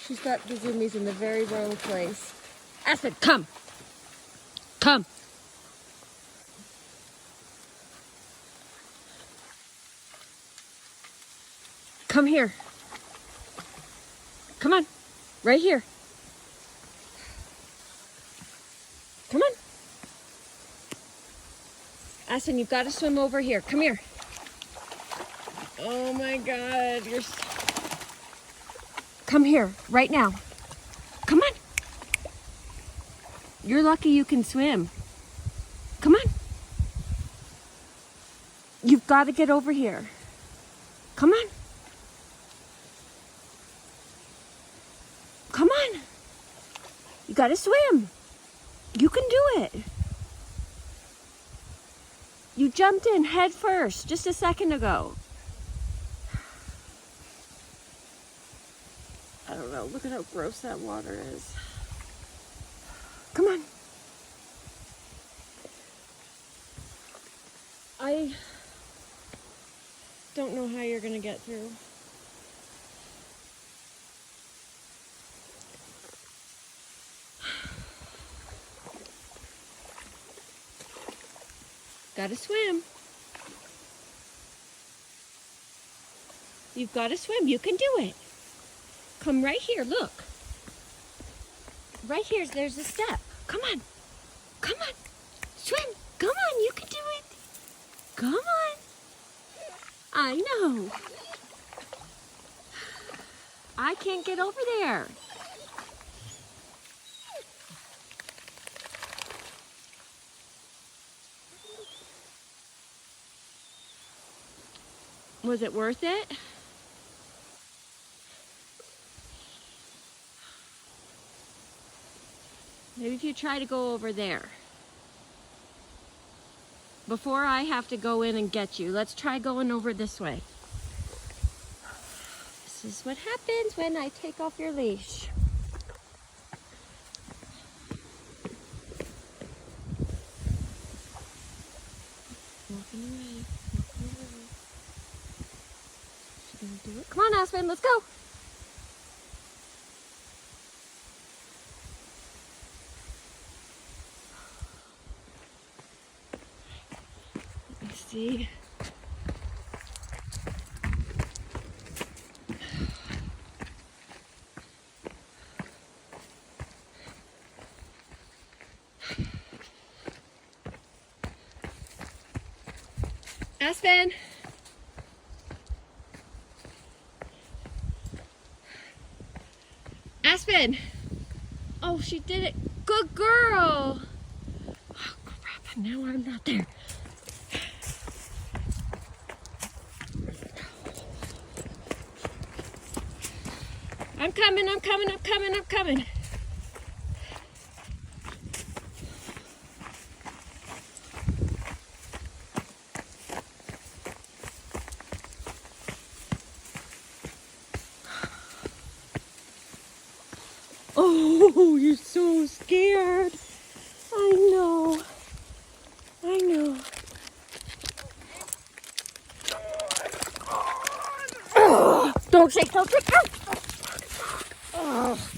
she's got the zoomies in the very wrong place. Aspen, come. Come. Come here. Come on. Right here. Come on. Aspen, you've got to swim over here. Come here. Oh my God. Come here right now. Come on. You're lucky you can swim. Come on. You've got to get over here. Come on. Come on. You got to swim. You can do it. You jumped in head first just a second ago. I don't know. Look at how gross that water is. Come on. I don't know how you're going to get through. Gotta swim. You've got to swim. You can do it. Come right here. Look. Right here, there's a step. Come on. Come on. Swim. Come on. You can do it. Come on. I know. I can't get over there. Was it worth it? Maybe if you try to go over there. Before I have to go in and get you, let's try going over this way. This is what happens when I take off your leash. Walking away. She's gonna do it. Come on, Aspen, let's go. See. Aspen. Aspen. Oh, she did it. Good girl. Oh, crap. Now I'm not there. I'm coming, I'm coming, I'm coming, I'm coming. Oh, you're so scared. I know. I know. Oh, don't shake, don't shake. Oh.